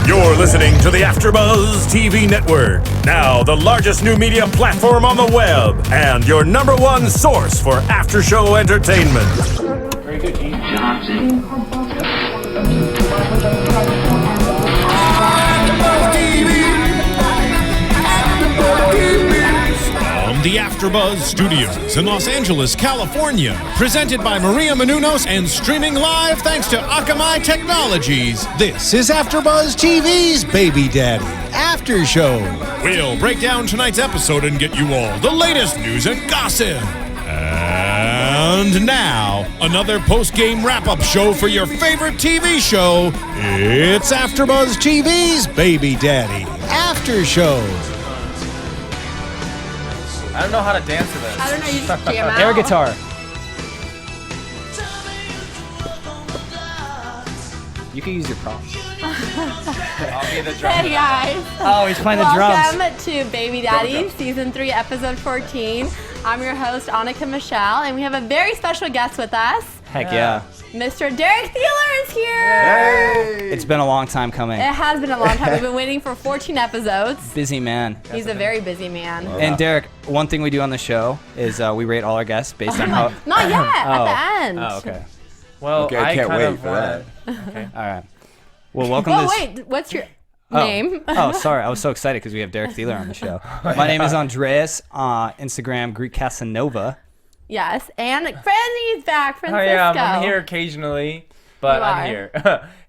You're listening to the AFTERBUZZ TV Network, now the largest new media platform on the web, and your #1 source for after-show entertainment. Very good, Gene. Johnson. From the AFTERBUZZ Studios in Los Angeles, California, presented by Maria Menounos and streaming live thanks to Akamai Technologies, this is AFTERBUZZ TV's Baby Daddy After Show. We'll break down tonight's episode and get you all the latest news and gossip. And now, another post-game wrap-up show for your favorite TV show. It's AFTERBUZZ TV's Baby Daddy After Show. I don't know how to dance to this. I don't know, you just jam out. Air guitar. You can use your props. I'll be the drummer. Hey guys. Oh, he's playing the drums. Welcome to Baby Daddy, Season 3, Episode 14. I'm your host, Annika Michelle, and we have a very special guest with us. Heck yeah. Mr. Derek Theler is here. Hey. It's been a long time coming. It has been a long time. We've been waiting for 14 episodes. Busy man. He's a very busy man. And Derek, one thing we do on the show is we rate all our guests based on how... Not yet, at the end. Oh, okay. Well, okay, I can't wait for that. Okay. All right. Well, welcome Oh, to this... wait, what's your name? Oh, sorry. I was so excited because we have Derek Theler on the show. My name is Andreas. Instagram, Greek Casanova. Yes, and Franny's back, Francisco. Oh yeah, I'm here occasionally, but You I'm are. here.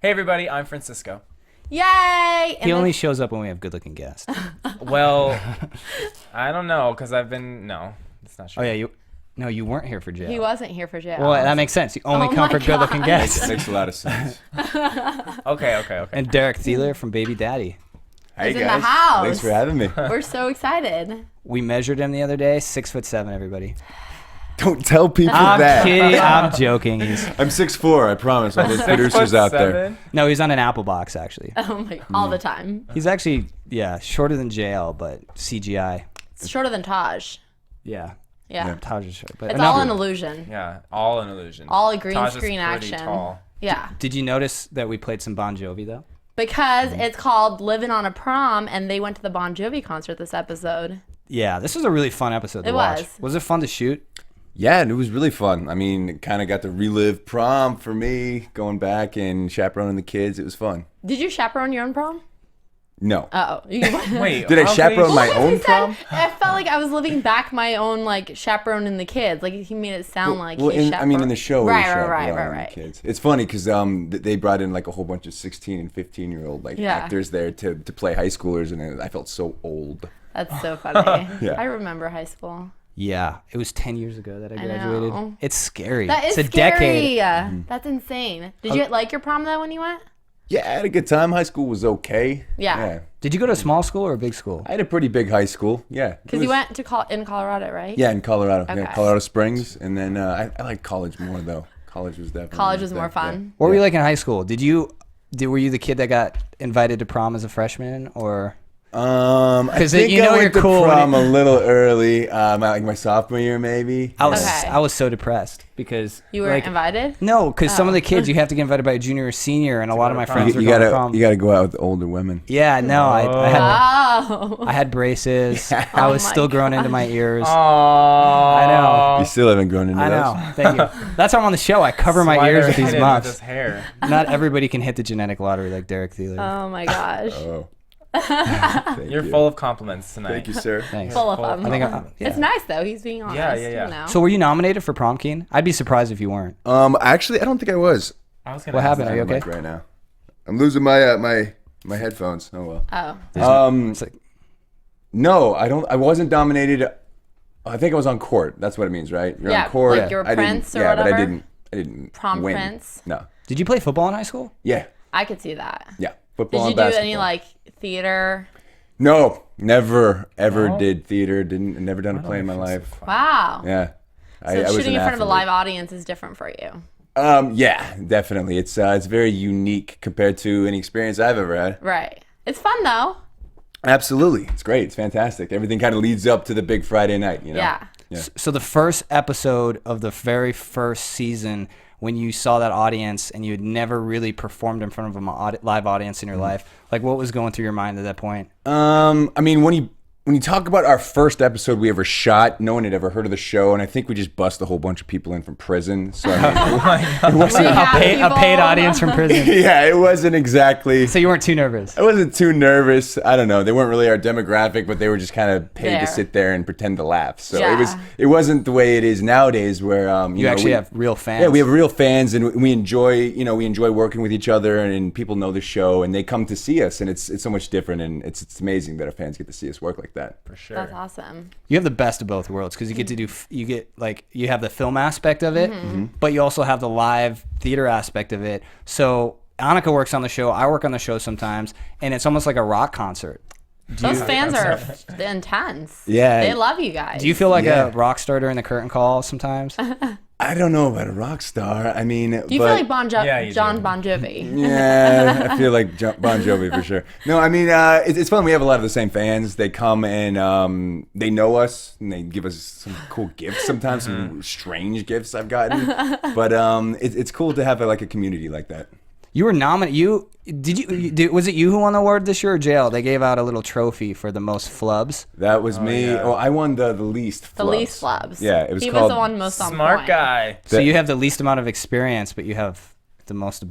Hey everybody, I'm Francisco. Yay! He only shows up when we have good-looking guests. Well, I don't know, because I've been, no, it's not true. Oh, yeah, you weren't here for jail. He wasn't here for jail. Well, that makes sense. You only Oh come my for good-looking God. guests. Makes a lot of sense. Okay. And Derek Theler from Baby Daddy. Hey He's in guys, the house. thanks for having me. We're so excited. We measured him the other day, 6'7", everybody. Don't tell people I'm that. kidding. I'm joking. I'm 6'4", I promise. All those producers out there. No, he's on an Apple box, actually. Oh my, all the time. He's actually, shorter than JL, but CGI. It's shorter than Taj. Yeah. Yeah. Taj is short. But It's enough- all an illusion. Yeah, all an illusion. All a green Taj is screen pretty action. Tall. Yeah. Did you notice that we played some Bon Jovi, though? Because it's called Livin on a Prom, and they went to the Bon Jovi concert this episode. Yeah, this was a really fun episode to It watch. was. Was it fun to shoot? Yeah, and it was really fun. I mean, kind of got to relive prom for me, going back and chaperoning the kids. It was fun. Did you chaperone your own prom? No. Oh. Wait, Did I how chaperone could my you- own He said, prom? I felt like I was living back my own, like, chaperoning the kids. Like, he made it sound like he in chaperoned. the show, we Right. chaperoned the kids. It's funny because they brought in like a whole bunch of 16 and 15-year-old actors there to play high schoolers, and I felt so old. That's so funny. Yeah. I remember high school. Yeah, it was 10 years ago that I I graduated. know. It's scary. That is it's a scary. decade. That's insane. Did you like your prom, though, when you went? Yeah, I had a good time. High school was okay. Yeah. Did you go to a small school or a big school? I had a pretty big high school. Yeah. Because you went to in Colorado, right? Yeah, in Colorado. Okay. Yeah, Colorado Springs. And then I like college more, though. College was definitely... College was more fun. What were you like in high school? Were you the kid that got invited to prom as a freshman, or? I 'Cause think you know I you're went to cool when prom a little early, like my sophomore year maybe. I was Okay. I was so depressed because You weren't invited? No, because some of Oh. the kids you have to get invited by a junior or senior, and a lot of my friends were You going to gotta prom. you gotta go out with older women. Yeah, no, I Oh. had braces. I was Oh my still growing into my ears. Aww. I know. You still haven't grown into I those. know. Thank you. That's why I'm on the show. I cover my ears with these With muffs. his hair. Not everybody can hit the genetic lottery like Derek Theler. Oh, my gosh. Oh. Thank You're you. full of compliments tonight. Thank you, sir. Thanks. Full of Full of them. I think yeah. It's nice, though. He's being honest. Yeah. You know? So were you nominated for prom, Keen? I'd be surprised if you weren't. Actually, I don't think I was. I was gonna What ask happened? that. Are you I'm okay? like right now. I'm losing my my headphones. Oh well. Oh. It's like, No, I wasn't dominated. I think I was on court. That's what it means, right? You're Yeah, on court. like you're a I didn't- prince or yeah, but whatever? I didn't Prom win. prince? No. did you play football in high school? Yeah. I could see that. Yeah. Football Did you and do basketball. any, like, theater? No, never ever did theater. Never done a play in my life. Wow. Yeah. So shooting in front of a live audience is different for you. Yeah, definitely. It's very unique compared to any experience I've ever had. Right. It's fun, though. Absolutely. It's great. It's fantastic. Everything kind of leads up to the big Friday night, you know? Yeah. Yeah. So the first episode of the very first season when you saw that audience and you had never really performed in front of a live audience in your life? Like, what was going through your mind at that point? I mean, when you talk about our first episode we ever shot, no one had ever heard of the show, and I think we just bust a whole bunch of people in from prison. So I mean, it wasn't a paid audience from prison. Yeah, it wasn't exactly. So you weren't too nervous. I wasn't too nervous. I don't know. They weren't really our demographic, but they were just kind of paid to sit there and pretend to laugh. So it wasn't the way it is nowadays, where you actually have real fans. Yeah, we have real fans, and we enjoy working with each other, and people know the show, and they come to see us, and it's so much different, and it's amazing that our fans get to see us work like that. For sure. That's awesome. You have the best of both worlds because you get to do you have the film aspect of it, but you also have the live theater aspect of it. So Annika works on the show, I work on the show sometimes, and it's almost like a rock concert. Those fans are intense. Yeah. They love you guys. Do you feel like a rock star during the curtain call sometimes? I don't know about a rock star. I mean, do you feel like Bon Jovi? Yeah, I feel like Bon Jovi for sure. No, I mean, it's fun. We have a lot of the same fans. They come and they know us, and they give us some cool gifts sometimes, some strange gifts I've gotten. But it's cool to have a community like that. You were nominated. Was it you who won the award this year or jail? They gave out a little trophy for the most flubs. That was me. Yeah. Oh, I won the least flubs. The least flubs. Yeah, it was He called... was the one most on Smart point. guy. So you have the least amount of experience, but you have the most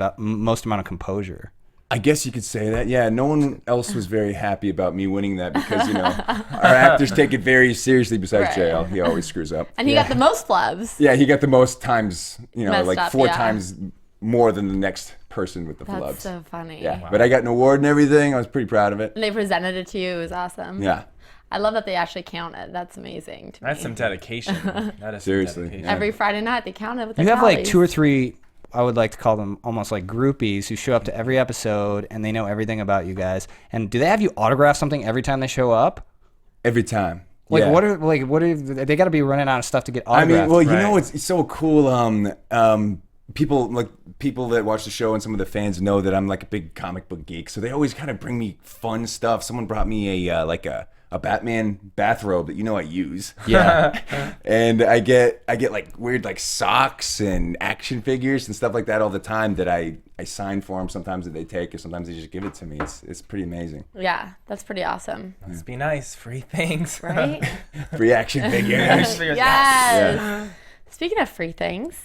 amount of composure. I guess you could say that. Yeah, no one else was very happy about me winning that because, our actors take it very seriously besides JL. He always screws up. And he got the most flubs. Yeah, he got the most times, Messed up, 4 times more than the next person with the flubs. That's so funny. Yeah, but I got an award and everything. I was pretty proud of it. And they presented it to you. It was awesome. Yeah. I love that they actually counted. That's amazing to me. That's some dedication. That is Seriously. some dedication. Yeah. Every Friday night they counted with their You have like tallies. 2 or 3, I would like to call them almost like groupies who show up to every episode and they know everything about you guys. And do they have you autograph something every time they show up? Every time. Like yeah. what are they got to be running out of stuff to get autographed? I mean, well, you know it's so cool. People that watch the show and some of the fans know that I'm like a big comic book geek, so they always kind of bring me fun stuff. Someone brought me a Batman bathrobe that I use. Yeah. And I get like weird like socks and action figures and stuff like that all the time that I sign for them. Sometimes that they take, or sometimes they just give it to me. It's pretty amazing. Yeah, that's pretty awesome. Must be nice. Free things. Right? Free action figures. Yes. Yeah. Speaking of free things,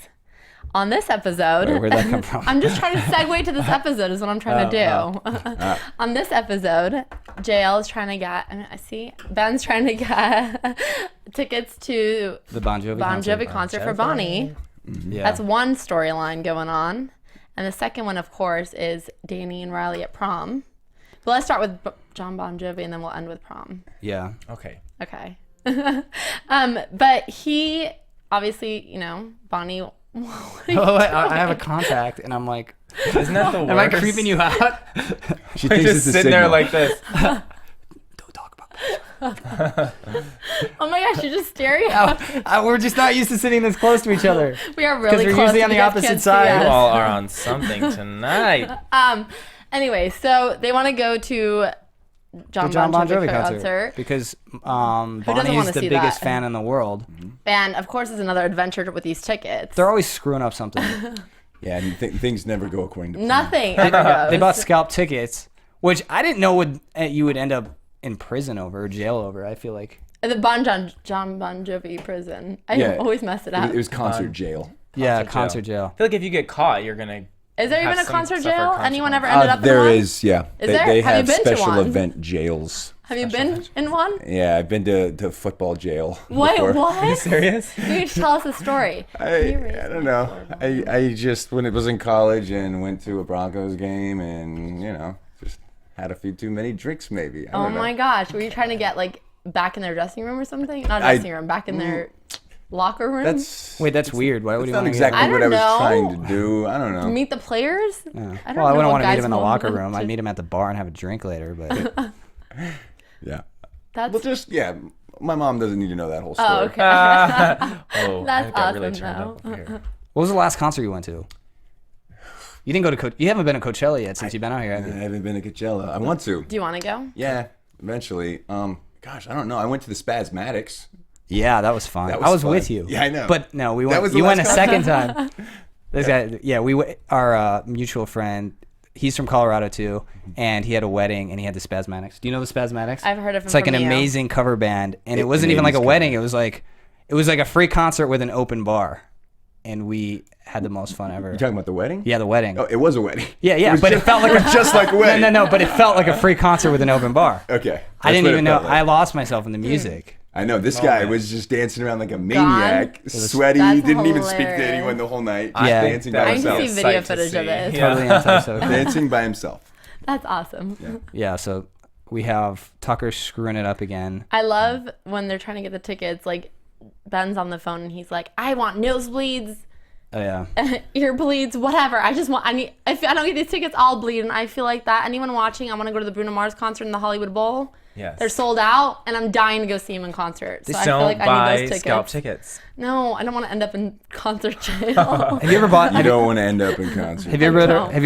on this episode, Where'd that come from? I'm just trying to segue to this episode is what I'm trying to do. On this episode, JL is trying to get, Ben's trying to get tickets to The Bon Jovi concert for Bonnie. Yeah. That's one storyline going on. And the second one, of course, is Danny and Riley at prom. But let's start with John Bon Jovi and then we'll end with prom. Yeah. Okay. Okay. But he, obviously, Bonnie... Oh, I have a contact, and I'm like, Isn't that the worst? am I creeping you out? She We're thinks just it's a sitting there signal. like this. Don't talk about Oh my gosh, you're just staring at me. we're just not used to sitting this close to each other. We are really we're close. usually on the You guys opposite can't see side. You us. all are on something tonight. Anyway, so they want to go to John Bon Jovi concert. because wanna Bonnie's the see biggest that? fan in the world. And of course, it's another adventure with these tickets. They're always screwing up something. Yeah, and things never go according to plan. Nothing ever goes. They bought scalp tickets, which I didn't know you would end up in prison over or jail over. I feel like The John Bon Jovi prison. I Yeah. always mess it up. It was concert jail. concert jail. I feel like if you get caught, you're gonna. Is there have even a some concert suffer jail? Anyone ever consequences. ended up in There one? is, yeah. Is they there? they Have you have been to special one? event jails. Have you been in one? Yeah, I've been to football jail. Wait, before. what? Serious? You need to tell us a story. I don't know. I just, when it was in college and went to a Broncos game and, just had a few too many drinks maybe. I Oh don't know. my gosh. Were you trying to get back in their dressing room or something? Not dressing room, back in their locker room? That's weird. Why would that's you not want exactly I what I don't was know. trying to do. I don't know. Meet the players? Yeah. I don't Well, I know wouldn't what want to meet guys him in the will locker want room. to- I'd meet him at the bar and have a drink later. But Yeah. That's Well, just, my mom doesn't need to know that whole story. oh, okay. Oh, That's I got really awesome, turned though. up over here. what was the last concert you went to? You didn't go to you haven't been to Coachella yet since you've been out here, have I you? haven't been to Coachella. I want to. Do you want to go? Yeah, eventually. Gosh, I don't know. I went to the Spasmatics. Yeah, that was fun. That I was fun. with you. Yeah, I know. But no, we That went. was the You went a last second time. This guy, yeah, our mutual friend, he's from Colorado too, and he had a wedding and he had the Spasmatics. Do you know the Spasmatics? I've heard of them. It's like from an you. amazing cover band, and it wasn't even like a wedding. It was like a free concert with an open bar, and we had the most fun ever. You talking about the wedding? Yeah, the wedding. Oh, it was a wedding. Yeah, but it felt like just like a wedding. No, but it felt like a free concert with an open bar. Okay. I didn't even know. I lost myself in the music. I know this guy was just dancing around like a maniac, sweaty, That's didn't even speak to hilarious. anyone the whole night. Yeah. Dancing by I need to himself. see video Sight to footage of see. this. Yeah. Totally antisocial. Dancing by himself. That's awesome. Yeah, so we have Tucker screwing it up again. I love when they're trying to get the tickets. Like Ben's on the phone and he's like, "I want nosebleeds, Oh yeah. ear bleeds, whatever. If I don't get these tickets, I'll bleed." And I feel like that. Anyone watching, I want to go to the Bruno Mars concert in the Hollywood Bowl. Yes. They're sold out, and I'm dying to go see him in concert. So I feel Don't like I buy need those tickets. scalp tickets. No, I don't want to end up in concert jail. Have you ever bought? You don't want to end up in concert. Have you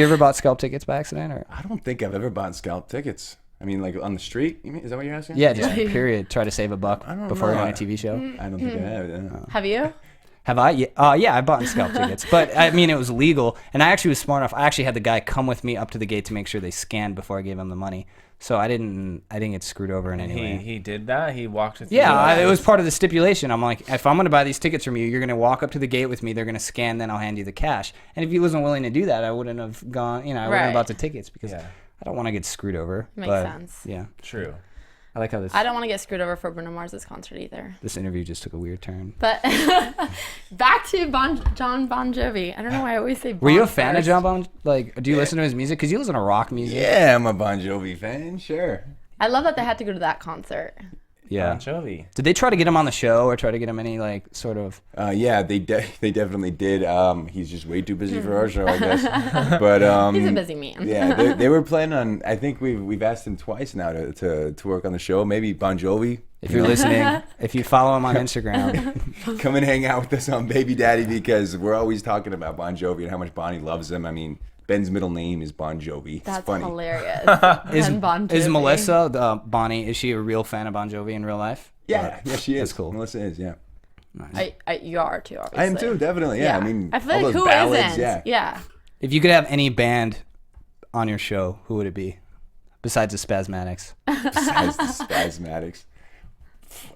ever bought scalp tickets by accident or? I don't think I've ever bought scalp tickets. I mean, like on the street? You mean, is that what you're asking? Yeah, just period. Try to save a buck before know. you're on a TV show. I don't think I have. Yeah. Have you? Have I? Yeah, I bought scalp tickets, but I mean it was legal, and I actually was smart enough. I actually had the guy come with me up to the gate to make sure they scanned before I gave him the money, so I didn't get screwed over in any way. He did that. He walked with Yeah, you. it was part of the stipulation. I'm like, if I'm going to buy these tickets from you, you're going to walk up to the gate with me. They're going to scan, then I'll hand you the cash. And if he wasn't willing to do that, I wouldn't have gone. I wouldn't have bought the tickets because I don't want to get screwed over. Makes but, sense. Yeah, True. I like how this. I don't want to get screwed over for Bruno Mars's concert either. This interview just took a weird turn. But back to John Bon Jovi. I don't know why I always say. Were you a Bon fan of first. John Bon? Like, do you listen to his music? Because you listen to rock music. Yeah, I'm a Bon Jovi fan. Sure. I love that they had to go to that concert. Yeah. Bon Jovi. Did they try to get him on the show or try to get him any like sort of? Yeah, they definitely did. He's just way too busy for our show, I guess. But He's a busy man. yeah, they were planning on. I think we've asked him twice now to work on the show. Maybe Bon Jovi. If you're listening, if you follow him on Instagram, Come and hang out with us on Baby Daddy because we're always talking about Bon Jovi and how much Bonnie loves him. I mean, Ben's middle name is Bon Jovi. It's That's funny. hilarious. is Bon is Jovi. Melissa Bonnie? Is she a real fan of Bon Jovi in real life? Yeah, yeah, she is. That's cool. Melissa is, yeah. You are too, obviously. I am too, definitely. Yeah, I mean, I feel all like those who ballads, isn't? yeah. If you could have any band on your show, who would it be? Besides the Spasmatics. Besides the Spasmatics.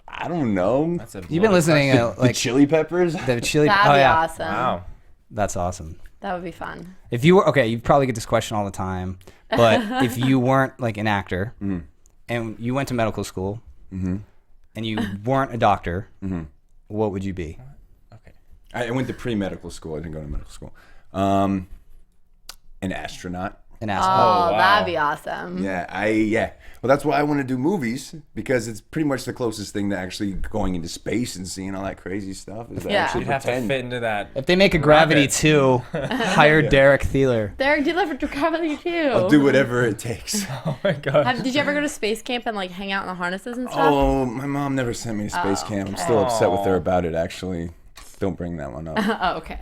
I don't know. That's a You've been listening to The like Chili Peppers. the Chili. That'd oh be yeah, awesome. Wow. that's awesome. That would be fun. If you were okay, you probably get this question all the time. But if you weren't like an actor and you went to medical school and you weren't a doctor, what would you be? I went to pre-medical school. I didn't go to medical school. An astronaut. An Oh, astronaut. wow. that'd be awesome. Yeah. Well, that's why I want to do movies because it's pretty much the closest thing to actually going into space and seeing all that crazy stuff. Is to Yeah. actually You'd have to pretend. fit into that. If they make a Gravity Rocket. 2, hire Derek Theler. Derek Theler for Gravity too. I'll do whatever it takes. Oh my god. Did you ever go to space camp and like hang out in the harnesses and stuff? Oh, my mom never sent me to space camp. I'm still upset with her about it. Actually, don't bring that one up. Oh, okay.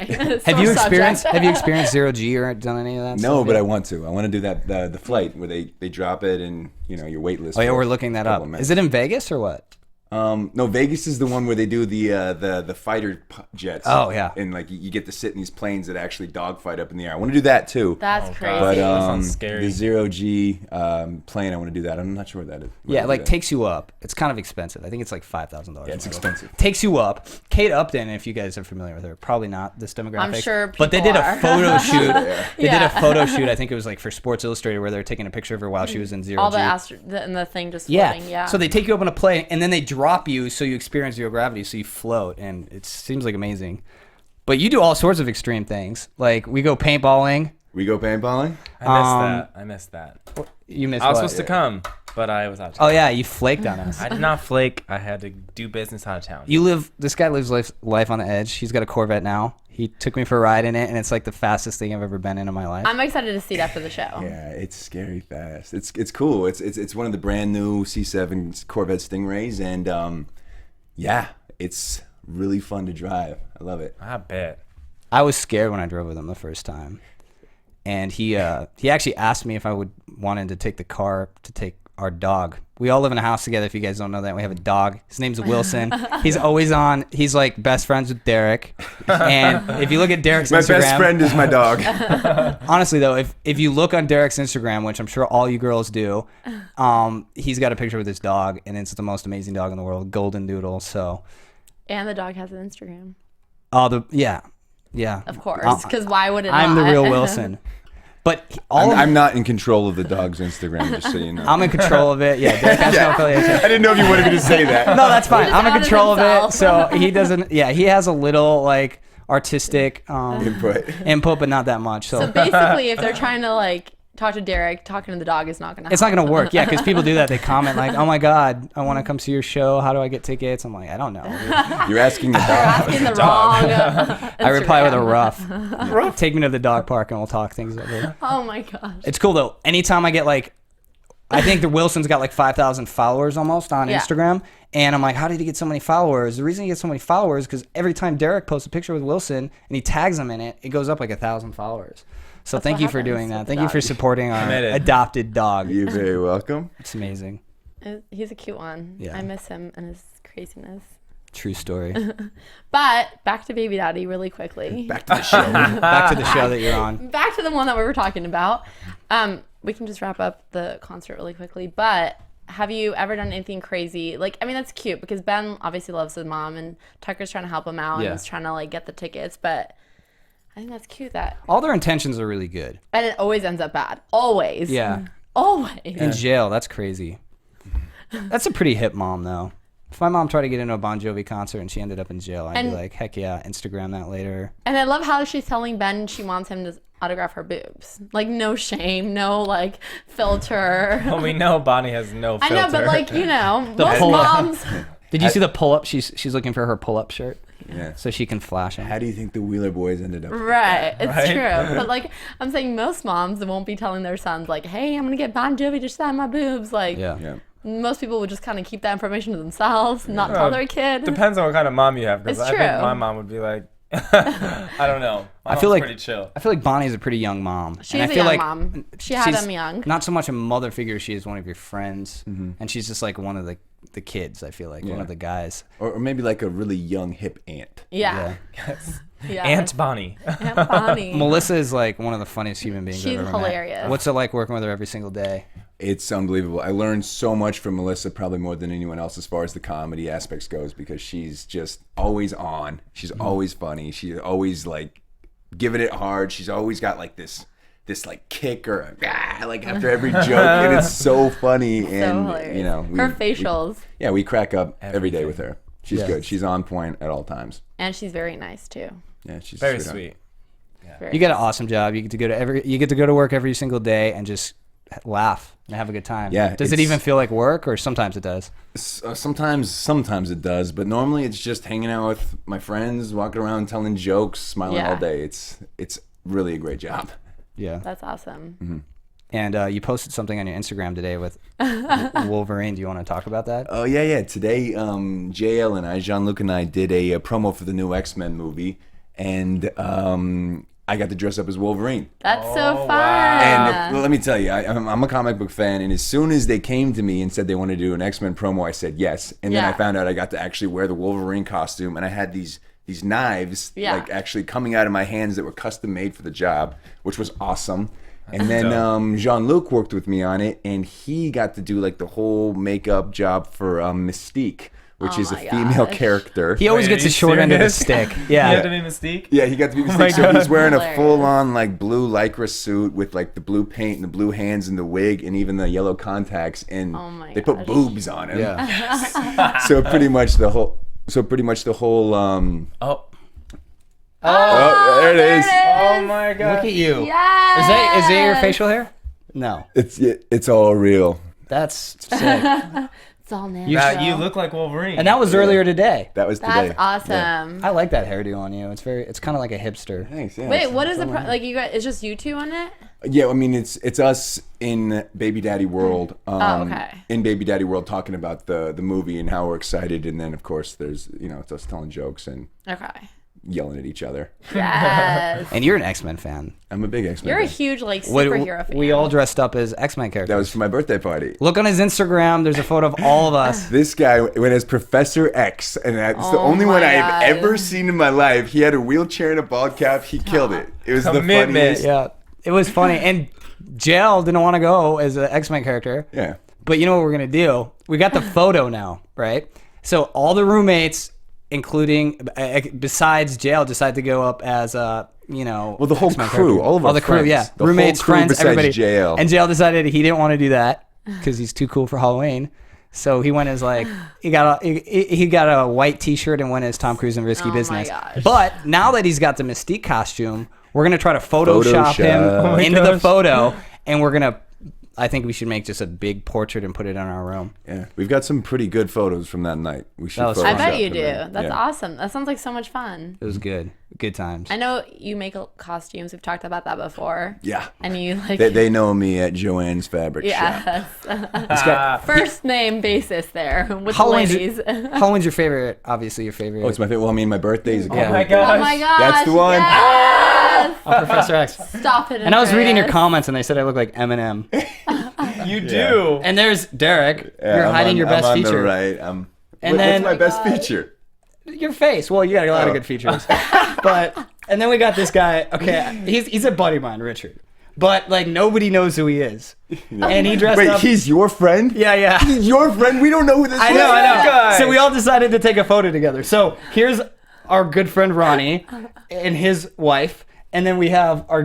Have you experienced zero G or done any of that? No, stuff but yet? I want to. I want to do that the flight where they drop it and you're waitlist. Oh yeah, for we're a looking that couple up. of Is minutes. it in Vegas or what? No, Vegas is the one where they do the fighter jets. Oh, yeah. and like you get to sit in these planes that actually dogfight up in the air. I want to do that too. That's God. crazy. But That sounds scary. the zero G plane, I want to do that. I'm not sure what that is. Yeah, like takes you up. It's kind of expensive. I think it's like $5,000. Yeah, it's expensive. Takes you up. Kate Upton, if you guys are familiar with her, probably not this demographic. I'm sure But they people did a are. photo shoot. They did Yeah. a photo shoot. I think it was like for Sports Illustrated where they were taking a picture of her while she was in zero All G. and the thing just Yeah. floating. Yeah. So they take you up on a plane and then they drop you so you experience zero gravity, so you float, and it seems like amazing. But you do all sorts of extreme things. Like we go paintballing. We go paintballing. I missed that. You missed I was what? supposed to come, but I was out of Oh town. yeah, you flaked on us. I did not flake. I had to do business out of town. This guy lives life on the edge. He's got a Corvette now. He took me for a ride in it, and it's like the fastest thing I've ever been in my life. I'm excited to see it after the show. Yeah, it's scary fast. It's cool. It's one of the brand new C7 Corvette Stingrays, and yeah, it's really fun to drive. I love it. I bet. I was scared when I drove with him the first time, and he actually asked me if I wanted to take the car to take our dog. We all live in a house together. If you guys don't know that, we have a dog. His name's Wilson. He's always on. He's like best friends with Derek. And if you look at Derek's Instagram, my best friend is my dog. honestly though, if you look on Derek's Instagram, which I'm sure all you girls do, he's got a picture with his dog, and it's the most amazing dog in the world, Golden Doodle. So, And the dog has an Instagram. Yeah. Of course, because why would it I'm not? the real Wilson. But I'm not in control of the dog's Instagram, just so you know. I'm in control of it. Yeah, Derek has no affiliation. I didn't know if you wanted me to say that. No, that's fine. just I'm in outed control of it. himself. So he doesn't. Yeah, he has a little like artistic input, but not that much. So basically, if they're trying to like talk to Derek, talking to the dog is not going to. It's not going to work. Yeah, because people do that. They comment like, "Oh my God, I want to come see your show. How do I get tickets?" I'm like, I don't know. You're asking the dog. asking the wrong. I reply with a Instagram. rough. Take me to the dog park and we'll talk things over. Oh my gosh. It's cool though. Anytime I get like, I think the Wilson's got like 5,000 followers almost on Instagram. And I'm like, how did he get so many followers? The reason he gets so many followers is because every time Derek posts a picture with Wilson and he tags him in it, it goes up like 1,000 followers. So That's thank what you for happens doing with that. the Thank you dog. for supporting our Committed. adopted dog. You're very welcome. It's amazing. He's a cute one. Yeah. I miss him and his craziness. True story. But back to Baby Daddy really quickly. Back to the show. Back to the show that you're on. Back to the one that we were talking about. We can just wrap up the concert really quickly. But have you ever done anything crazy? Like, I mean, that's cute because Ben obviously loves his mom and Tucker's trying to help him out and is trying to like get the tickets. But I think that's cute that. All their intentions are really good. And it always ends up bad. Always. Yeah. Always. In jail, that's crazy. That's a pretty hip mom though. If my mom tried to get into a Bon Jovi concert and she ended up in jail, I'd be like, heck yeah, Instagram that later. And I love how she's telling Ben she wants him to autograph her boobs. Like, no shame, no, like, filter. Well, we know Bonnie has no filter. I know, but, like, you know, The most pull-up. moms... Did you see the pull-up? She's looking for her pull-up shirt. Yeah. So she can flash them. How do you think the Wheeler Boys ended up? Right, it's Right? true. But, like, I'm saying most moms won't be telling their sons, like, hey, I'm going to get Bon Jovi to sign my boobs. Like, Yeah. most people would just kind of keep that information to themselves, not tell their kid. Depends on what kind of mom you have. Because It's I think true. my mom would be like, I don't know. My I feel mom's like pretty chill. I feel like Bonnie's a pretty young mom. She's and I a feel young like mom. She had she's him young. Not so much a mother figure. She is one of your friends, and she's just like one of the kids. I feel like one of the guys. Or maybe like a really young hip aunt. Yeah. Yes. Yeah. Aunt Bonnie. Aunt Bonnie. Melissa is like one of the funniest human beings She's I've ever met. hilarious. What's it like working with her every single day? It's unbelievable. I learned so much from Melissa, probably more than anyone else as far as the comedy aspects goes, because she's just always on. She's always funny. She's always like giving it hard. She's always got like this like kick or like after every joke, and it's so funny. And hilarious. you know, Her facials. we crack up every day with her. She's good. She's on point at all times. And she's very nice, too. Yeah, she's Very sweetheart. sweet. Very You got an awesome job. You get to go to work every single day and just laugh and have a good time. Yeah, Does it it's- even feel like work, or sometimes it does? Sometimes it does, but normally it's just hanging out with my friends, walking around, telling jokes, smiling Yeah. all day. It's really a great job. Yeah. That's awesome. Mm-hmm. And you posted something on your Instagram today with Wolverine. Do you want to talk about that? Oh yeah. Today, JL and I, Jean-Luc and I, did a promo for the new X-Men movie, and I got to dress up as Wolverine. That's so fun. And let me tell you, I'm a comic book fan, and as soon as they came to me and said they wanted to do an X-Men promo, I said yes. And then I Yeah. found out I got to actually wear the Wolverine costume, and I had these knives Yeah. like actually coming out of my hands that were custom made for the job, which was awesome. And then Jean-Luc worked with me on it, and he got to do like the whole makeup job for Mystique, which is a my female gosh. character. He always Wait, gets are a you short end of the serious? stick. You had Yeah. to be Mystique? Yeah, he got to be my Mystique. So God. he's wearing Hilarious. a full-on like blue lycra suit with like the blue paint and the blue hands and the wig and even the yellow contacts, and Oh my they put gosh. boobs on him. Yeah. So pretty much the whole. Oh. There it is. Oh my God. Look at you. Yes. Is that your facial hair? No. It's all real. That's sick. It's all natural. Now, you look like Wolverine. And that was earlier today. That was today. That's awesome. I like that hairdo on you. It's kind of like a hipster. Thanks. Yeah, Wait, it's- what is the like? You guys? It's just you two on it? Yeah, I mean it's us in Baby Daddy World. okay. In Baby Daddy World, talking about the movie and how we're excited, and then of course there's it's us telling jokes and Okay. yelling at each other. Yes. And you're an X-Men fan. I'm a big X-Men You're a fan. huge like superhero fan. We all dressed up as X-Men characters. That was for my birthday party. Look on his Instagram. There's a photo of all of us. This guy went as Professor X, and that's the Oh only my one I've God. ever seen in my life. He had a wheelchair and a bald cap. He killed it. It was the Commitment. funniest. Yeah, it was funny. And JL didn't want to go as an X-Men character. Yeah. But you know what we're gonna do? We got the photo now, right? So all the roommates, including besides JL, decided to go up as well, the whole X-Men crew, character. all of our the crew, friends. yeah, The whole roommates, crew friends, besides everybody. JL. And JL decided he didn't want to do that because he's too cool for Halloween. So he went as like he got a white T-shirt and went as Tom Cruise in Risky Oh my Business. gosh. But now that he's got the Mystique costume, we're gonna try to Photoshop him Photoshop. Oh my into the gosh. photo, and we're gonna. I think we should make just a big portrait and put it in our room. Yeah. We've got some pretty good photos from that night. We should That was Photoshop fun. I bet you them do. in. That's Yeah. awesome. That sounds like so much fun. It was good. Good times. I know you make costumes. We've talked about that before. Yeah. And you like. They know me at Joanne's Fabric Shop. Yes. This guy- First name basis there with the Halloween's, ladies. Halloween's your favorite, obviously your favorite. Oh, it's my favorite. Well, I mean, my birthday's a good Yeah. Oh my birthday. gosh. Oh my gosh. That's the one. Yes. Professor X. Stop it. And I was reading your Andreas. comments and they said I look like Eminem. You do. And there's Derek. Yeah, You're I'm hiding on- your best I'm on feature. The right. And What's then- my best Oh my God. feature? Your face. Well, you got a lot of good features. And then we got this guy. Okay, he's a buddy of mine, Richard. But like nobody knows who he is. And he dressed Wait, up. he's your friend? Yeah, yeah. He's your friend? We don't know who this is. I know. guy? So we all decided to take a photo together. So here's our good friend Ronnie and his wife. And then we have our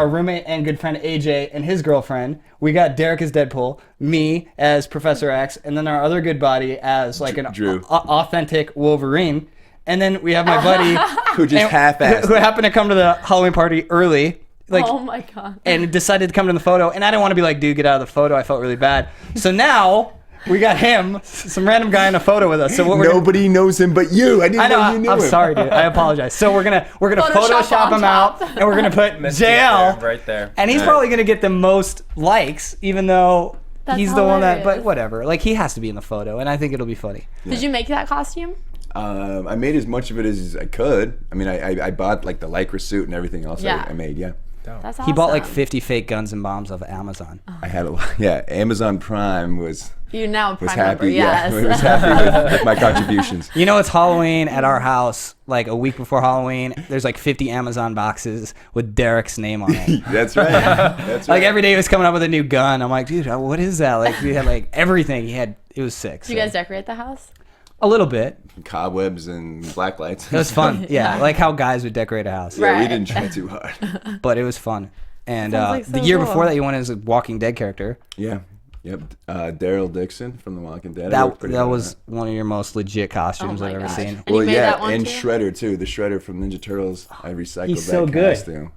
roommate and good friend AJ and his girlfriend. We got Derek as Deadpool, me as Professor X, and then our other good buddy as like an Drew. authentic Wolverine. And then we have my buddy Who just half-assed who it. happened to come to the Halloween party early. Like, Oh my god. and decided to come to the photo. And I didn't want to be like, dude, get out of the photo. I felt really bad. So now we got him, some random guy in a photo with us. So what we're gonna, Nobody knows him but you. I didn't I know. know you knew I'm him. sorry, dude. I apologize. So we're gonna Photoshop Photoshop on him top. out, and we're gonna put Mystique JL there, right there. and he's probably gonna get the most likes, even though That's he's the one that. But hilarious. whatever. Like he has to be in the photo, and I think it'll be funny. Did you make that costume? I made as much of it as I could. I mean, I bought like the Lycra suit and everything else Yeah. I made, yeah. That's awesome. He bought like 50 fake guns and bombs off of Amazon. I had a lot. Yeah, Amazon Prime was You now prime happy. member, yes. Yeah, was happy with my contributions. You know, it's Halloween at our house. Like a week before Halloween, there's like 50 Amazon boxes with Derek's name on it. That's right. That's right. Like every day he was coming up with a new gun. I'm like, dude, what is that? Like he had like everything. It was sick. Did you guys decorate the house? A little bit. Cobwebs and black lights. It was fun. Yeah, like how guys would decorate a house. Yeah, we Right. didn't try too hard. But it was fun. And Sounds like the so year cool. before that, you went as a Walking Dead character. Yeah. Yep. Daryl Dixon from The Walking Dead. I That worked pretty hard on was one of your most legit costumes Oh my I've ever gosh. seen. And you Well, made yeah, that one and too? Shredder too. The Shredder from Ninja Turtles. I recycled He's that so good. costume.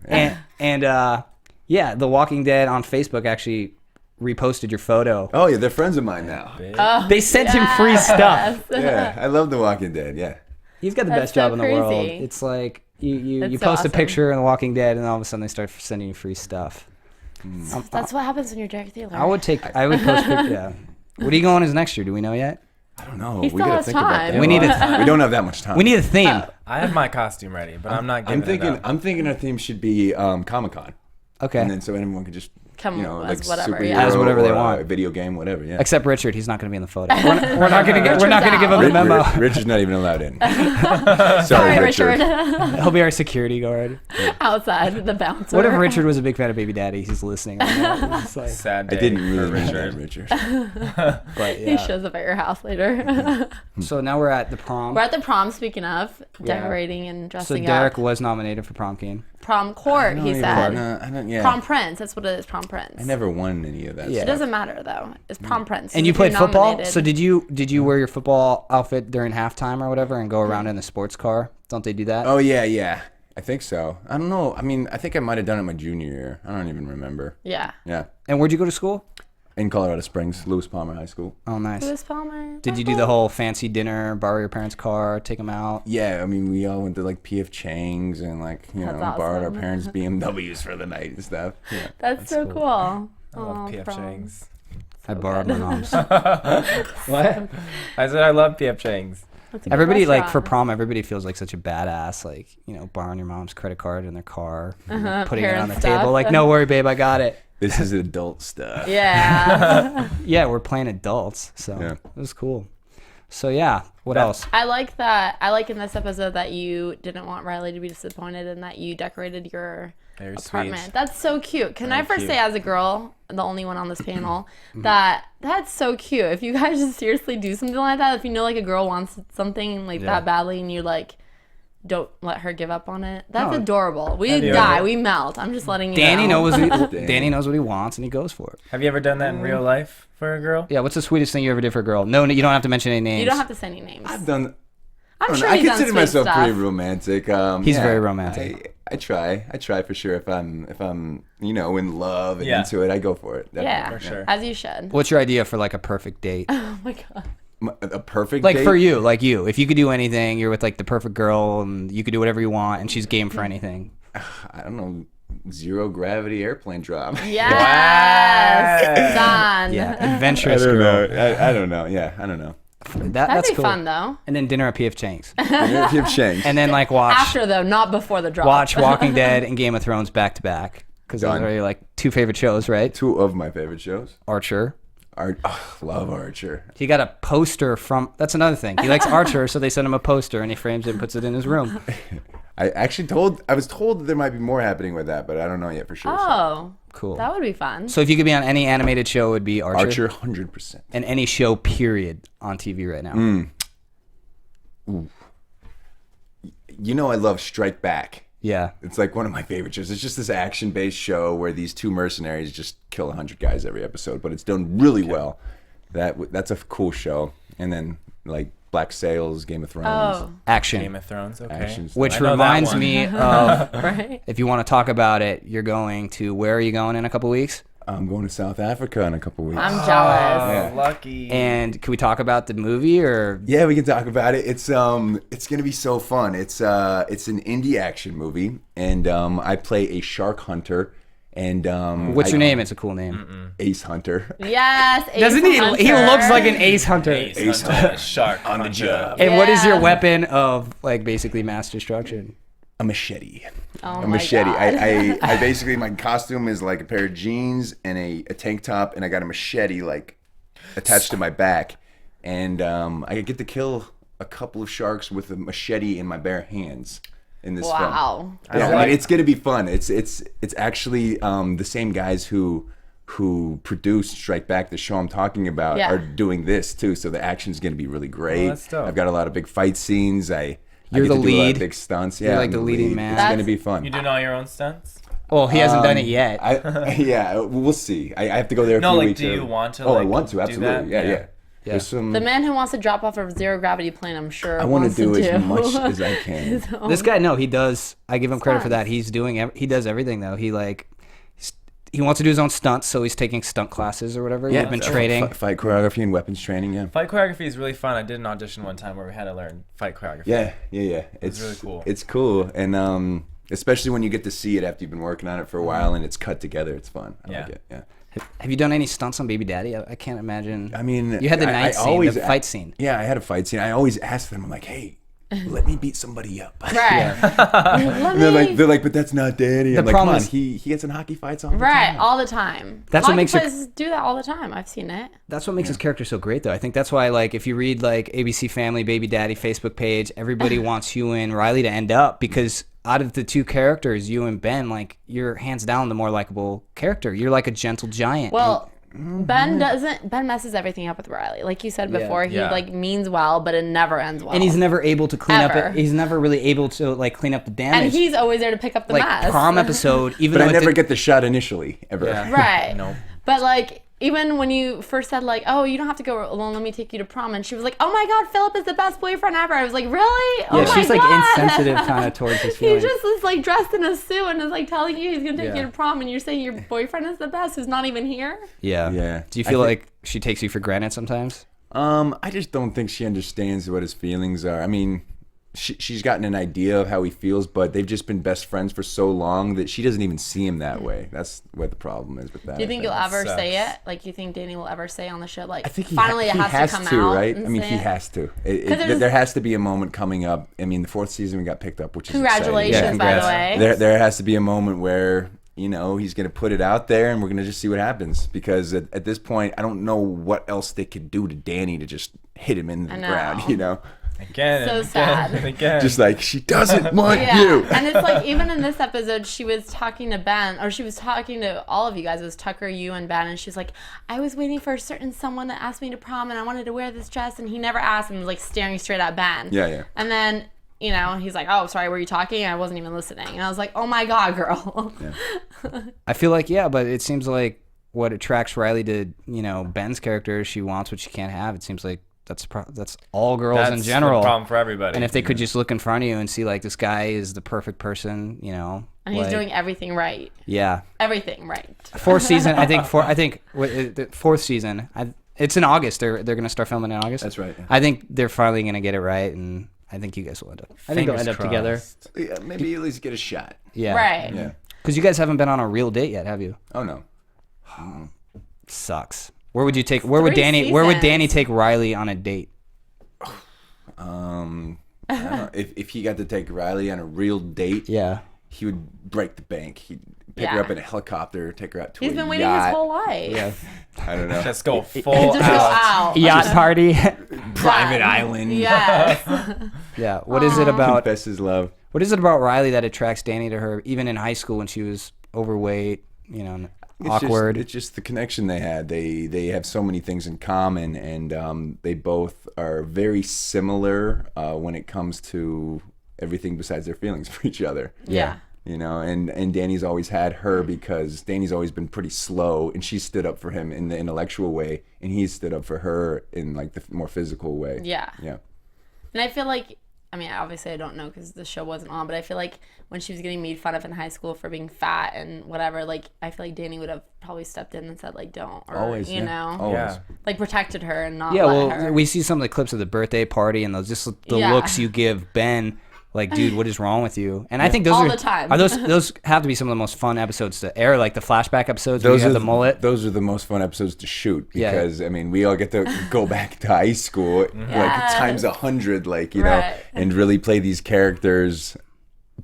And yeah, The Walking Dead on Facebook actually reposted your photo. Oh yeah, they're friends of mine now. Oh, They sent him free stuff. Yeah, I love The Walking Dead. Yeah. He's got the That's best job so in the world. crazy. It's like you That's so post awesome. a picture in The Walking Dead, and all of a sudden they start sending you free stuff. That's what happens when you're Derek Theler. I would post pictures. Yeah. What are you going as next year? Do we know yet? I don't know. He we still gotta has think about time. that. We need We don't have that much time. We need a theme. I have my costume ready, but I'm not giving it up. I'm thinking our theme should be Comic-Con. Okay. And then so anyone can just Come you know, as like whatever, superhero yeah. As whatever they or want. a video game, whatever. Yeah. Except Richard, he's not going to be in the photo. We're not going to give him the memo. Rich is not even allowed in. Sorry, Sorry, Richard. He'll be our security guard. Outside the bouncer. What if Richard was a big fan of Baby Daddy? He's listening right now. It's like, Sad I day didn't for really mean Richard. that, Richard. but He yeah. shows up at your house later. So now we're at the prom. We're at the prom, speaking of decorating and So dressing Derek up. was nominated for prom king. Prom court, he said. Yeah. Prom prince, that's what it is, prom prince. I never won any of that. Yeah. It doesn't matter though. It's prom prince. And you If played you're football. nominated- So did you wear your football outfit during halftime or whatever and go around in the sports car? Don't they do that? Oh yeah. I think so. I don't know. I mean, I think I might have done it my junior year. I don't even remember. Yeah. Yeah. And where'd you go to school? In Colorado Springs, Lewis Palmer High School. Oh, nice. Lewis Palmer. Did you do the whole fancy dinner, borrow your parents' car, take them out? Yeah, I mean, we all went to like P.F. Chang's and like, you know, That's borrowed our awesome. parents' BMWs for the night and stuff. Yeah. That's so cool. I Aw, love P.F. prom. Chang's. I borrowed my mom's. What? I said I love P.F. Chang's. That's a good Everybody like for restaurant. prom, everybody feels like such a badass, like, you know, borrowing your mom's credit card in their car, putting it on the parent table, stuff. like, no worry, babe, I got it. This is adult stuff. Yeah. Yeah, we're playing adults, so Yeah. it was cool. So yeah, what else? I like that. I like in this episode that you didn't want Riley to be disappointed and that you decorated your Very apartment. sweet. That's so cute. Can I first cute. say, as a girl, the only one on this panel, that that's so cute. If you guys just seriously do something like that, if you know like a girl wants something like that badly and you like don't let her give up on it, that's adorable. We you die, ever- we melt. I'm just letting you Danny know. Danny knows what he wants and he goes for it. Have you ever done that in real life for a girl? Yeah, what's the sweetest thing you ever did for a girl? No, you don't have to mention any names. You don't have to say any names. I've done. I'm sure I you've done consider sweet myself stuff. pretty romantic. He's very romantic. I try for sure. If I'm you know in love and Yeah. into it, I go for it. Yeah, Definitely. For sure. as you should. What's your idea for like a perfect date? Oh my god. A perfect Like date? for you, if you could do anything, you're with like the perfect girl and you could do whatever you want and she's game for anything. I don't know. Zero gravity airplane drop. Yes. Done. Yeah, I adventurous don't girl. know. I don't know. Yeah, I don't know. That'd That's be cool. fun though. And then dinner at PF Chang's. Give Shanks. And then like watch After though, not before the drop. Walking Dead and Game of Thrones back to back. Because those Done. are your like two favorite shows, right? Two of my favorite shows. Archer. Love Archer. He got a poster from. That's another thing. He likes Archer, so they send him a poster and he frames it and puts it in his room. I was told that there might be more happening with that, but I don't know yet for sure. so. Oh, Cool. that would be fun. So if you could be on any animated show, it would be Archer, 100%. And any show, period, on TV right now. You know I love Strike Back. Yeah. It's like one of my favorite shows. It's just this action-based show where these two mercenaries just kill 100 guys every episode, but it's done really well. That's a cool show. And then like Black Sails, Game of Thrones, Oh, Action. Game of Thrones. Okay. actions. Which I know that reminds one. me of, right. if you want to talk about it, you're going to, where are you going in a couple weeks? I'm going to South Africa in a couple weeks. I'm jealous. Yeah. Oh, lucky. And can we talk about the movie or? Yeah, we can talk about it. It's gonna be so fun. It's an indie action movie, and I play a shark hunter, and What's your name? It's a cool name. Ace Hunter. Yes. Ace Doesn't he? Hunter. He looks like an ace hunter. Ace Hunter, shark On the hunter. job. And what is your Yeah. weapon of like basically mass destruction? A machete. Oh A my machete. God. I basically, my costume is like a pair of jeans and a tank top, and I got a machete like attached to my back, and I get to kill a couple of sharks with a machete in my bare hands in this film. Wow. Yeah, I mean, it's gonna be fun. It's actually the same guys who produced Strike Back, the show I'm talking about, Yeah. are doing this too. So the action's gonna be really great. that's dope. I've got a lot of big fight scenes. You're I get the to do a lot lead. of big stunts. You're Yeah, like I'm the leading man. It's gonna That's- be fun. You doing all your own stunts? Well, he hasn't done it yet. Yeah, we'll see. I have to go there. A No, few like, weeks do you early. want to, Oh, I like, want to. do Absolutely. that? Yeah. Yeah. There's some. The man who wants to drop off a zero gravity plane, I'm sure. I want wants to do to as much as I can. his own. This guy, no, he does. I give him credit for that. Stunts. He's doing. He does everything though. He wants to do his own stunts, so he's taking stunt classes or whatever. Yeah, We've been that's- trading. Fight choreography and weapons training. Yeah. Fight choreography is really fun. I did an audition one time where we had to learn fight choreography. Yeah. It's really cool. It's cool, and especially when you get to see it after you've been working on it for a while and it's cut together. It's fun. I like it. Yeah. Have you done any stunts on Baby Daddy? I can't imagine. I mean, you had the I night scene, always the fight scene. Yeah, I had a fight scene. I always ask them. I'm like, hey, let me beat somebody up. Right. Let And me. they're like, but that's not Danny. I'm like, problem come on, is- he gets in hockey fights all the Right, time. all the time. That's what Hockey makes it- players do that all the time. I've seen it. That's what makes his character so great, though. I think that's why, like, if you read like ABC Family, Baby Daddy Facebook page, everybody wants you and Riley to end up because out of the two characters, you and Ben, like, you're hands down the more likable character. You're like a gentle giant. Well, Ben messes everything up with Riley. Like you said before, he Yeah. like means well, but it never ends well. and he's never able to clean up Ever. it. He's never really able to like clean up the damage. and he's always there to pick up the like mess. prom episode, even But though I it never did- get the shot initially, ever. Yeah. Right. No. But like even when you first said like, oh, you don't have to go alone, let me take you to prom, and she was like, oh my god, Philip is the best boyfriend ever. I was like, really? Oh Yeah, my she's like God. insensitive kind of towards his He feelings. just is like dressed in a suit and is like telling you he's gonna take Yeah. you to prom, and you're saying your boyfriend is the best, who's not even here. Yeah. Yeah. Do you I feel think- like she takes you for granted sometimes? I just don't think she understands what his feelings are. I mean, she's gotten an idea of how he feels, but they've just been best friends for so long that she doesn't even see him that way. That's what the problem is with that. Do you think you'll ever say it? Like, you think Danny will ever say on the show, like, I think finally it has to come out? Right? And I mean, say he it? has to. There has to be a moment coming up. I mean, the 4th season we got picked up, which is Congratulations, exciting. by the way. There has to be a moment where, you know, he's going to put it out there and we're going to just see what happens. Because at this point, I don't know what else they could do to Danny to just hit him in the ground, you know? Again, So and sad. again, and again. Just like, she doesn't want Yeah, you. and it's like, even in this episode, she was talking to Ben, or she was talking to all of you guys. It was Tucker, you, and Ben, and she was like, I was waiting for a certain someone to ask me to prom, and I wanted to wear this dress, and he never asked, and was like staring straight at Ben. Yeah. And then, you know, he's like, oh, sorry, were you talking? I wasn't even listening. And I was like, oh my God, girl. Yeah. I feel like, yeah, but it seems like what attracts Riley to, you know, Ben's character, she wants what she can't have. It seems like that's all girls in general. That's the problem for everybody. And if they could just look in front of you and see, like, this guy is the perfect person, you know. And he's like, doing everything right. Yeah. Everything right. 4th season, I think the 4th season, it's in August. They're going to start filming in August. That's right. Yeah. I think they're finally going to get it right, and I think you guys will end up. I think they'll end up together. Yeah, maybe at least get a shot. Yeah. Right. Yeah. Because you guys haven't been on a real date yet, have you? Oh, no. Sucks. Where would you take? Where would Danny take Riley on a date? I don't know. If he got to take Riley on a real date, Yeah. he would break the bank. He'd pick her up in a helicopter, take her out to He's a been waiting yacht. his whole life. Yeah. I don't know. just go full Just go out. out. Yacht party. Private island. Yes. Yeah. What is it about? Confess his love. What is it about Riley that attracts Danny to her, even in high school when she was overweight? You know, awkward. It's just the connection they had. They have so many things in common, and they both are very similar when it comes to everything besides their feelings for each other. Yeah. You know, and Danny's always had her because Danny's always been pretty slow, and she stood up for him in the intellectual way, and he stood up for her in like the more physical way. Yeah. Yeah. And I feel like, I mean, obviously I don't know because the show wasn't on, but I feel like when she was getting made fun of in high school for being fat and whatever, like, I feel like Danny would have probably stepped in and said, like, don't. Or, Always, you know? Always. Yeah. Like, protected her and not Yeah, let well, her. we see some of the clips of the birthday party and those just the Yeah. looks you give Ben. Like, dude, what is wrong with you? And I think those All are the time. Are those have to be some of the most fun episodes to air, like the flashback episodes where you have the mullet. Those are the most fun episodes to shoot Yeah. because I mean we all get to go back to high school like Yes. times 100, like you know, Right. and really play these characters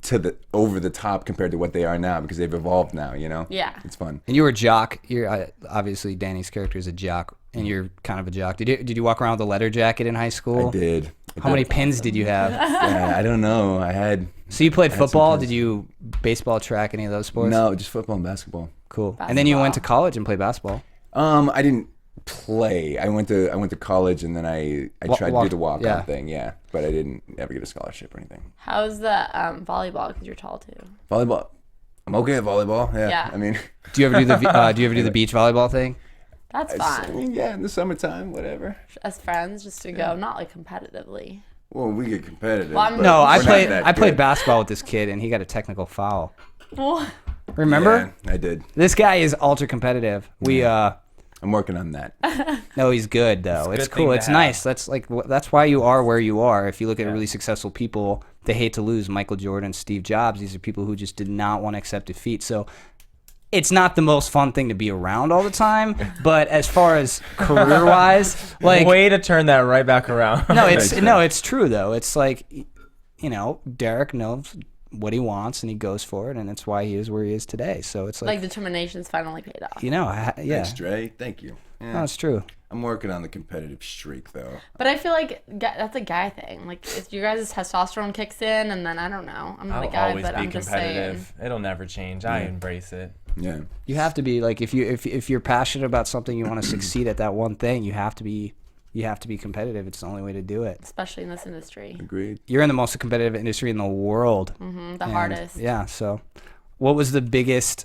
to the over the top compared to what they are now because they've evolved now. You know. Yeah. It's fun. And you were a jock. You're obviously Danny's character is a jock, and you're kind of a jock. Did you walk around with a leather jacket in high school? I did. How many pins did you have? Yeah, I don't know. I had So you played I had some football? pins. Did you baseball, track, any of those sports? no, just football and basketball. Cool. And then you went to college and played basketball. I didn't play. I went to college and then I tried to do the walk-on yeah. thing. Yeah, but I didn't ever get a scholarship or anything. How's the volleyball? Because you're tall too. Volleyball. I'm okay at volleyball. Yeah. Yeah. I mean, Do you ever do the beach volleyball thing? That's I fun. mean, yeah, in the summertime, whatever. As friends, just to go, not like competitively. Well, we get competitive. Well, I'm- but No, we're I not played that played good. basketball with this kid and he got a technical foul. Well, Remember? Yeah, I did. This guy is ultra competitive. We I'm working on that. no, he's good though. It's a It's good cool. thing to It's have. nice. That's like that's why you are where you are. If you look at really successful people, they hate to lose. Michael Jordan, Steve Jobs. These are people who just did not want to accept defeat. So it's not the most fun thing to be around all the time. But as far as career wise, like Way to turn that right back around. it's true though. It's like, you know, Derek knows what he wants and he goes for it, and it's why he is where he is today. So it's like like, determination's finally paid off. you know, yeah, Thanks, Dre. Thank you. Yeah. no, it's true. I'm working on the competitive streak, though. But I feel like that's a guy thing. Like, if you guys' testosterone kicks in, and then I don't know. I'm not I'll a guy, always but be I'm just saying. competitive. It'll never change. I embrace it. Yeah. You have to be like if you're passionate about something, you want to succeed at that one thing. You have to be competitive. It's the only way to do it. Especially in this industry. Agreed. You're in the most competitive industry in the world. The And, hardest. Yeah. So, what was the biggest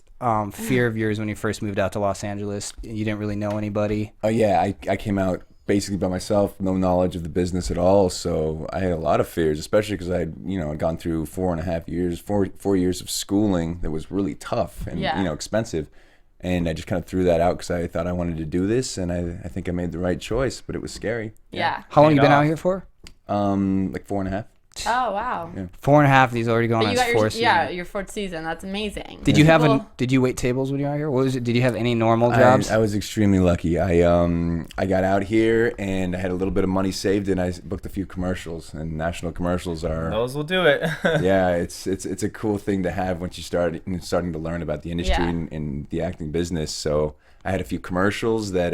fear of yours when you first moved out to Los Angeles? You didn't really know anybody. Oh yeah, I came out basically by myself, no knowledge of the business at all. So I had a lot of fears, especially because I had gone through 4.5 years, four years of schooling that was really tough and Yeah. expensive. And I just kind of threw that out because I thought I wanted to do this, and I think I made the right choice, but it was scary. Yeah. How long Paid you been off. out here for? Like 4.5. Oh wow. 4.5. He's already going But on you his got fourth season. your fourth season. That's amazing. Did you have People- Did you wait tables when you were out here? What was it? Did you have any normal jobs? I was extremely lucky. I got out here and I had a little bit of money saved, and I booked a few commercials. And national commercials are Those will do it. yeah, it's a cool thing to have once you starting to learn about the industry Yeah. and the acting business. So I had a few commercials that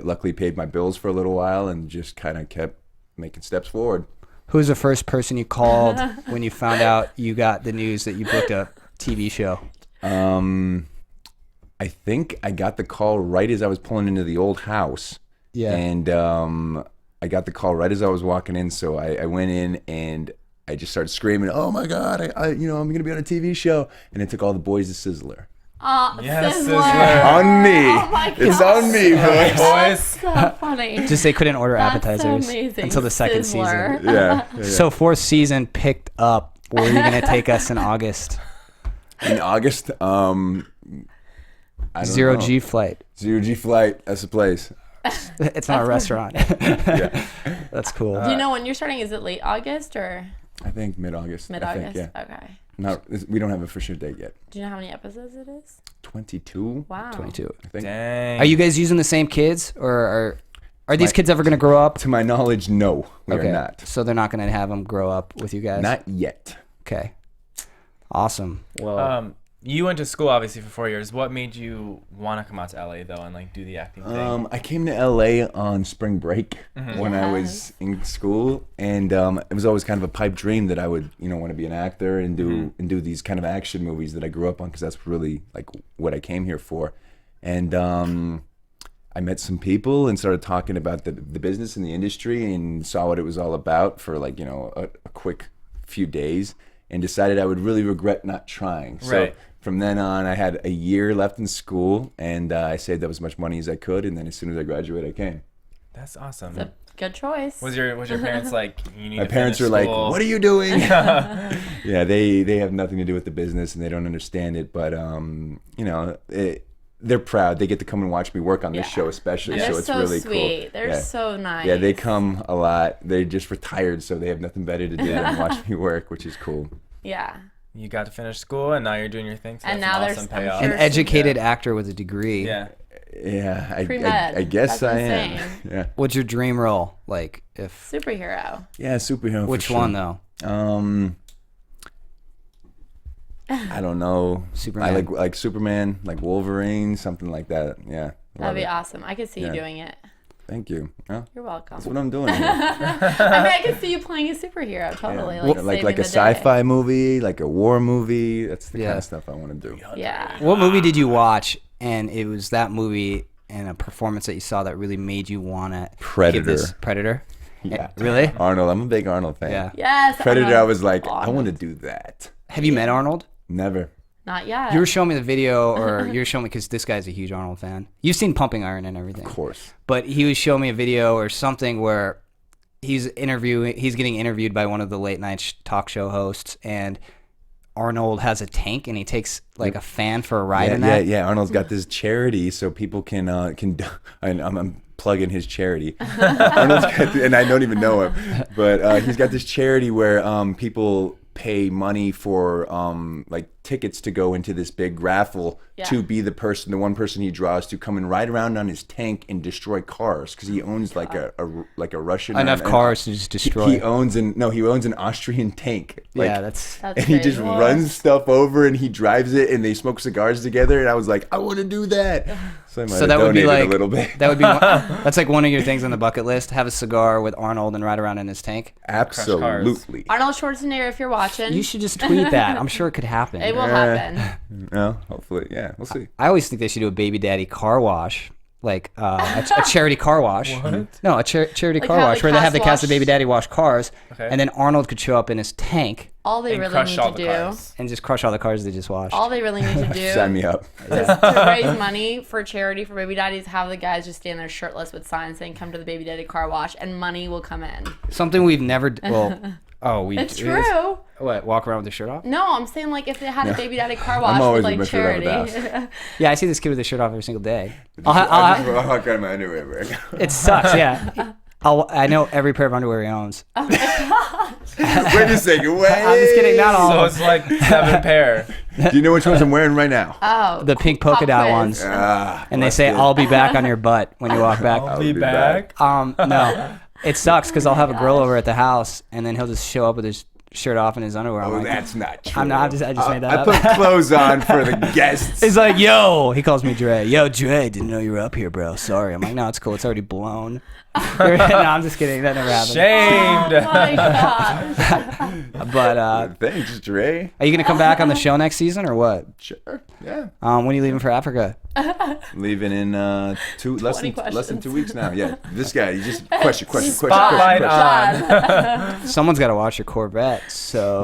luckily paid my bills for a little while and just kind of kept making steps forward. Who was the first person you called when you found out you got the news that you booked a TV show? I think I got the call right as I was pulling into the old house. Yeah. And I got the call right as I was walking in. So I went in and I just started screaming, "Oh my God, I'm going to be on a TV show." And it took all the boys to Sizzler. Yes, Sizzler. Sizzler. On me. Oh my It's God. on me, boys. Boys. So funny. Just they couldn't order That's appetizers so amazing. until the second Sizzler. season. Yeah. So fourth season picked up. Where are you going to take us in August? In August, I don't Zero know. G flight. Zero G flight. That's the place. It's not a restaurant. Yeah. That's cool. Do you know when you're starting? Is it late August or I think mid-August. mid-August? I think, yeah. Okay. We don't have a for sure date yet. Do you know how many episodes it is? 22. Wow. 22. I think. Dang. Are you guys using the same kids, or are these kids ever going to grow up? To my knowledge, no, we are not. So they're not going to have them grow up with you guys. Not yet. Okay. Awesome. Well, You went to school obviously for 4 years. What made you want to come out to LA though and like do the acting thing? I came to LA on spring break when I was in school, and it was always kind of a pipe dream that I would, want to be an actor and do these kind of action movies that I grew up on, because that's really like what I came here for. And I met some people and started talking about the business and the industry, and saw what it was all about for like a quick few days, and decided I would really regret not trying. So Right. from then on, I had a year left in school, and I saved up as much money as I could, and then as soon as I graduated, I came. That's awesome. It's a good choice. Was your parents like, you need My to parents finish are like, school? "What are you doing?" Yeah, they have nothing to do with the business, and they don't understand it. But they're proud. They get to come and watch me work on this Yeah. show, especially. And So they're it's so really sweet. cool. They're Yeah. so nice. Yeah, they come a lot. They just retired, so they have nothing better to do than watch me work, which is cool. Yeah. You got to finish school and now you're doing your thing. So And that's now an there's- awesome I'm payoff. an sure- educated actor with a degree. Yeah. Yeah, Pre-med. I guess That's I am. insane. Yeah, What's your dream role? Like, if Superhero. yeah, superhero. for which sure. one though? I don't know. Superman. I like Superman, like Wolverine, something like that. Yeah. That'd love be it. awesome. I could see you Yeah. doing it. Thank you. Yeah, You're welcome. that's what I'm doing. Here. I mean, I could see you playing a superhero. Totally. Yeah. Like, like saving a the sci-fi movie, like a war movie. That's the Yeah. kind of stuff I want to do. Day. Yeah. What movie did you watch, and it was that movie and a performance that you saw that really made you want to Predator. Predator? Yeah. Really? Arnold. I'm a big Arnold fan. Yeah. Yes. Predator. Arnold. I was like, I Arnold. want to do that. Have you met Arnold? Never. Not yet. You were showing me the video, or you were showing me, because this guy's a huge Arnold fan. You've seen Pumping Iron and everything. Of course. But he was showing me a video or something where he's getting interviewed by one of the late night talk show hosts, and Arnold has a tank, and he takes like a fan for a ride in that. Yeah. Arnold's got this charity, so people can. And I'm plugging his charity. Arnold's got, and I don't even know him, but he's got this charity where people pay money for like tickets to go into this big raffle to be the one person he draws to come and ride around on his tank and destroy cars, because he owns like a Russian Enough cars to just destroy. He owns an Austrian tank. Like, Yeah, that's and he just crazy. runs stuff over and he drives it and they smoke cigars together, and I was like, I want to do that. So I might have that would be donated like a little bit. that would be that's like one of your things on the bucket list. Have a cigar with Arnold and ride around in his tank. Absolutely. Arnold Schwarzenegger, if you're watching, You should just tweet that. I'm sure it could happen. it will happen. No, hopefully, yeah, we'll see. I always think they should do a baby daddy car wash, like a charity car wash. No, a charity car how wash they where they have the cast cast of wash- baby daddy wash cars, Okay. and then Arnold could show up in his tank All they And really crush need all to the do, cars. and just crush all the cars they just washed. all they really need to do Sign me up. to raise money for charity for baby daddies, have the guys just stand there shirtless with signs saying "Come to the baby daddy car wash," and money will come in. Something we've never. We. It's true. What? Walk around with the shirt off? No, I'm saying like if they had a baby daddy car wash always with with my like shirt off charity. at Yeah, I see this kid with his shirt off every single day. I just walk out of my underwear. Bro. It sucks. Yeah. I know every pair of underwear he owns. Oh my gosh. Wait a second. Wait. I'm just kidding. Not all. So it's like 7 pair. Do you know which ones I'm wearing right now? Oh, The pink polka pop dot quiz. ones. And they that's say, good. I'll be back on your butt when you walk back. I'll be back. No. It sucks because I'll have a girl over at the house and then he'll just show up with his shirt off and his underwear. I'm Oh, like, that's not true. I'm not. I just made that I up. put clothes on for the guests. He's like, yo. He calls me Dre. Yo, Dre, didn't know you were up here, bro. Sorry. I'm like, no, it's cool. It's already blown. No, I'm just kidding. That never happened. Shamed. Oh my gosh. But Thanks, Dre. are you going to come back on the show next season or what? Sure. Yeah. When are you leaving for Africa? Leaving in less than 2 questions. weeks now. Yeah. This guy, he just question. Spotlight on. Someone's got to watch your Corvette. So,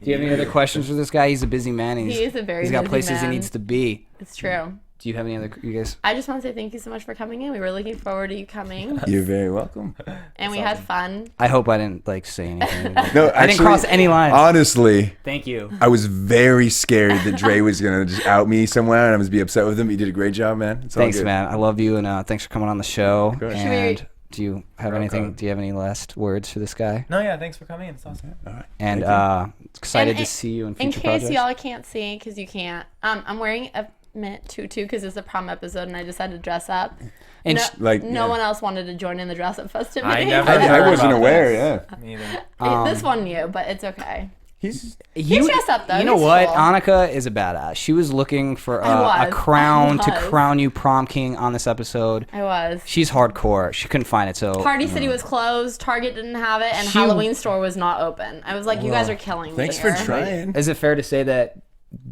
do you have any other questions for this guy? He's a busy man. And He is a very He's got busy places man. he needs to be. It's true. Do you have any other? You guys? I just want to say thank you so much for coming in. We were looking forward to you coming, You're very welcome. and we had fun. I hope I didn't say anything. No, I didn't cross any lines. Honestly, Thank you. I was very scared that Dre was gonna just out me somewhere, and I was be upset with him. You did a great job, man. It's all Thanks, good. man. I love you, and thanks for coming on the show. course. And do you have anything? code. Do you have any last words for this guy? No, yeah, thanks for coming. It's awesome. And excited to see you in In future case projects. y'all can't see, because you can't, I'm wearing a mint tutu because it's a prom episode, and I decided to dress up. And no, like, no yeah. one else wanted to join in the dress up festivities. I never I heard wasn't about aware. this. Yeah. Me either. This one knew, but it's okay. He's He's dressed up, though. You know He's what? cool. Annika is a badass. She was looking for I a was. crown I to was. crown you prom king on this episode. I was. She's hardcore. She couldn't find it, so Party City was closed, Target didn't have it, and She- Halloween store was not open. I was like, you guys are killing me. Thanks for here. trying. Is it fair to say that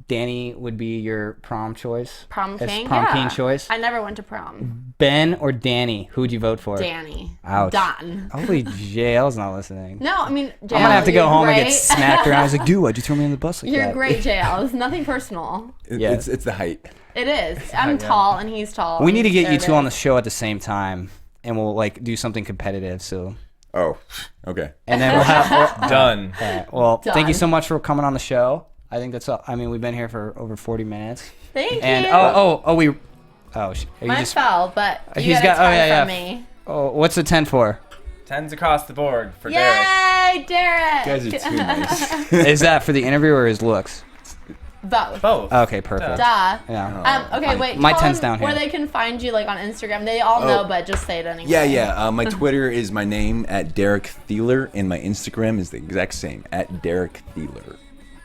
Danny would be your prom choice? Prom As king? prom Yeah. king choice? I never went to prom. Ben or Danny? Who would you vote for? Danny. Ouch. Done. Hopefully JL's not listening. No, I mean, JL, I'm gonna have to go you're home and great. get smacked around. I was like, dude, why'd you throw me on the bus like You're that? great, JL. It's nothing personal. Yeah. It's the height. It is. I'm tall and he's tall. We need to get There you it two on the is. show at the same time, and we'll like do something competitive. So, Oh, okay. and then we'll have. Done. All right. Well, thank you Done. so much for coming on the show. I think that's all. I mean, we've been here for over 40 minutes. Thank And you. we. Oh, are you Mine just? fell, but you He's got a got- oh, ton yeah, from yeah. me. Oh, what's the 10 for? 10s across the board for Derek. Yay, Derek! You guys are too nice. Is that for the interview or his looks? Both. Both. Okay, perfect. Duh. Yeah. Okay, wait. My tell 10's them down here. Where they can find you, like on Instagram. They all know, but just say it anyway. Yeah. My Twitter is my name at Derek Theler, and my Instagram is the exact same at Derek Theler.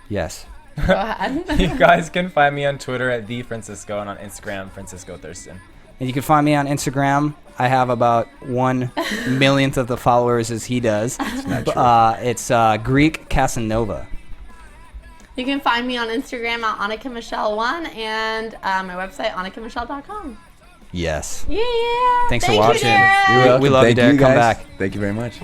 Yes. Go ahead. You guys can find me on Twitter at TheFrancisco and on Instagram, Francisco Thurston. And you can find me on Instagram. I have about 1/1,000,000th of the followers as he does. It's Greek Casanova. You can find me on Instagram at Annika Michelle 1 and my website, AnnikaMichelle.com. Yes. Yeah. Thanks for Thank watching. You, Derek. We love you, Thank Derek. Come guys. back. Thank you very much.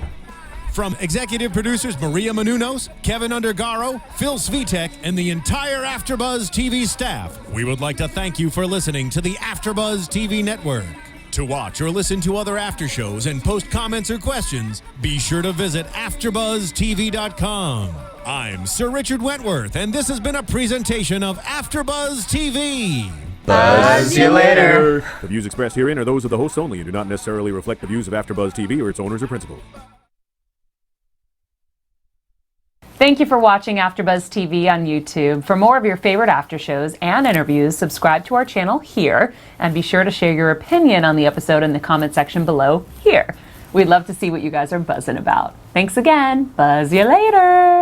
From executive producers Maria Menounos, Kevin Undergaro, Phil Svitek, and the entire AfterBuzz TV staff, we would like to thank you for listening to the AfterBuzz TV network. To watch or listen to other after shows and post comments or questions, be sure to visit AfterBuzzTV.com. I'm Sir Richard Wentworth, and this has been a presentation of AfterBuzz TV. Buzz you later. The views expressed herein are those of the hosts only and do not necessarily reflect the views of AfterBuzz TV or its owners or principals. Thank you for watching AfterBuzz TV on YouTube. For more of your favorite after shows and interviews, subscribe to our channel here, and be sure to share your opinion on the episode in the comment section below here. We'd love to see what you guys are buzzing about. Thanks again. Buzz you later.